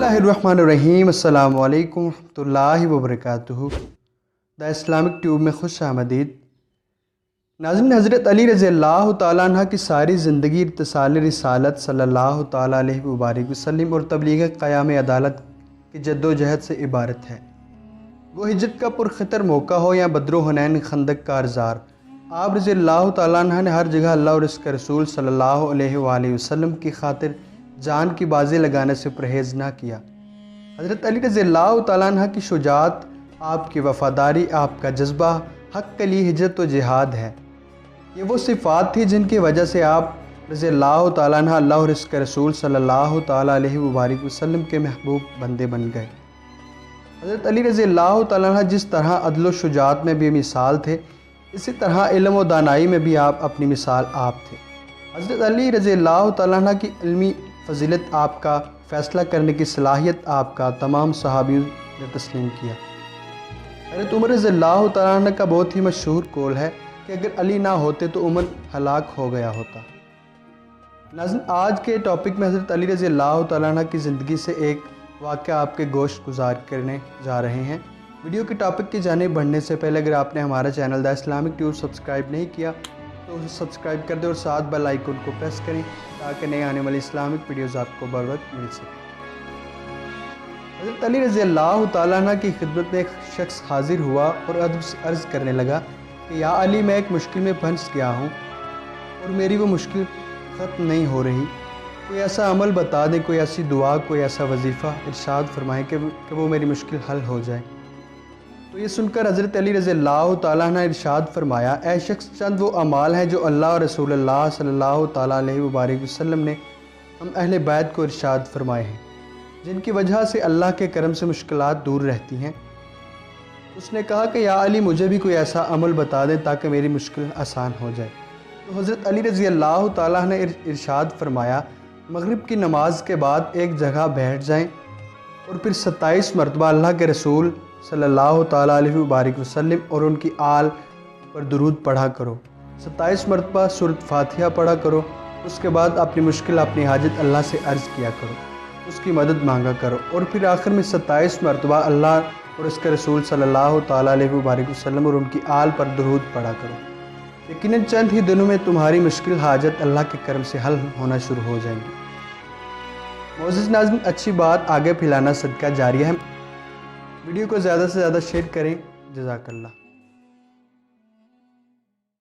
बिस्मिल्लाहिर्रहमानिर्रहीम। अस्सलामु अलैकुम रहमतुल्लाहि व बरकातुहू। द इस्लामिक ट्यूब में खुश आमदीद। नाज़रीन, हज़रत अली रज़ी अल्लाह तआला अन्हा की सारी ज़िंदगी इत्तिसाल रिसालत सल्लल्लाहु तआला अलैहि मुबारक वसल्लम और तबलीग क़याम अदालत की जद्दोजहद से इबारत है। वो हिजरत का पुरख़तर मौका हो या बद्र हुनैन खंदक का आरज़ार, आप रज़ी अल्लाह तआला अन्हा ने हर जगह अल्लाह और उसके रसूल सल्लल्लाहु अलैहि वसल्लम की खातिर जान की बाजी लगाने से परहेज़ ना किया। हज़रत अली रज़ी अल्लाह तआला अन्हा की शुजाअत, आपकी वफ़ादारी, आपका जज्बा हक़ के लिए हिजरत व जिहाद है। ये वो सिफ़ात थी जिनकी वजह से आप रज़ी अल्लाह तआला अन्हा अल्लाह और इसके रसूल सल्लल्लाहु तआला अलैहि मुबारक वसल्लम के महबूब बंदे बन गए। हज़रत अली रज़ी अल्लाह तआला अन्हा जिस तरह अदल व शुजाअत में बेमिसाल थे, इसी तरह इल्म व दानाई में भी आप अपनी मिसाल आप थे। हज़रत अली रज़ी अल्लाह तआला अन्हा की इल्मी फ़जीलत, आपका फ़ैसला करने की सलाहियत आपका तमाम सहाबियों ने तस्लीम किया। हज़रत उमर रज़ी अल्लाह तआला अन्हा का बहुत ही मशहूर कौल है कि अगर अली ना होते तो उमर हलाक हो गया होता। नाज़रीन, आज के टॉपिक में हज़रत अली रज़ी अल्लाह तआला अन्हा की ज़िंदगी से एक वाक़या आपके गोश्त गुजार करने जा रहे हैं। वीडियो के टॉपिक की जानिब बढ़ने से पहले अगर आपने हमारा channel the Islamic tube subscribe नहीं किया तो उसे सब्सक्राइब कर दें और साथ बेल आइकन को प्रेस करें ताकि नए आने वाली इस्लामिक वीडियोज़ आपको बर वक्त मिल सके। हज़रत अली रज़ी अल्लाह तआला अन्हा की खिदमत में एक शख्स हाजिर हुआ और अदब से अर्ज़ करने लगा कि या अली, मैं एक मुश्किल में फंस गया हूँ और मेरी वो मुश्किल ख़त्म नहीं हो रही। कोई ऐसा अमल बता दें, कोई ऐसी दुआ, कोई ऐसा वजीफ़ा इरशाद फरमाएँ कि वो मेरी मुश्किल हल हो जाए। तो ये सुनकर हज़रत अली रज़ी अल्लाह तआला अन्हा इरशाद फरमाया, ऐ शख्स, चंद वो अमाल हैं जो अल्लाह और रसूलुल्लाह सल्लल्लाहु तआला अलैहि मुबारक वसल्लम ने हम अहले बैत को इरशाद फरमाए हैं, जिनकी वजह से अल्लाह के करम से मुश्किलात दूर रहती हैं। उसने कहा कि या अली, मुझे भी कोई ऐसा अमल बता दें ताकि मेरी मुश्किल आसान हो जाए। तो हज़रत अली रज़ी अल्लाह तआला ने इरशाद फरमाया, मगरिब की नमाज के बाद एक जगह बैठ जाएं और फिर 27 मरतबा अल्लाह के रसूल सल्लल्लाहु तआला अलैहि मुबारक वसल्लम और उनकी आल पर दुरूद पढ़ा करो। 27 मरतबा सूरत फातिहा पढ़ा करो। उसके बाद अपनी मुश्किल, अपनी हाजत अल्लाह से अर्ज़ किया करो, उसकी मदद मांगा करो और फिर आखिर में 27 मरतबा अल्लाह और उसके रसूल सल्लल्लाहु तआला अलैहि मुबारक वसल्लम और उनकी आल पर दुरूद पढ़ा करो। यकीनन चंद ही दिनों में तुम्हारी मुश्किल हाजत अल्लाह के करम से हल होना शुरू हो जाएंगी। मोअज़्ज़िज़ नाज़रीन, अच्छी बात आगे फैलाना सदका जारिया है। वीडियो को ज़्यादा से ज़्यादा शेयर करें। जज़ाकल्लाह।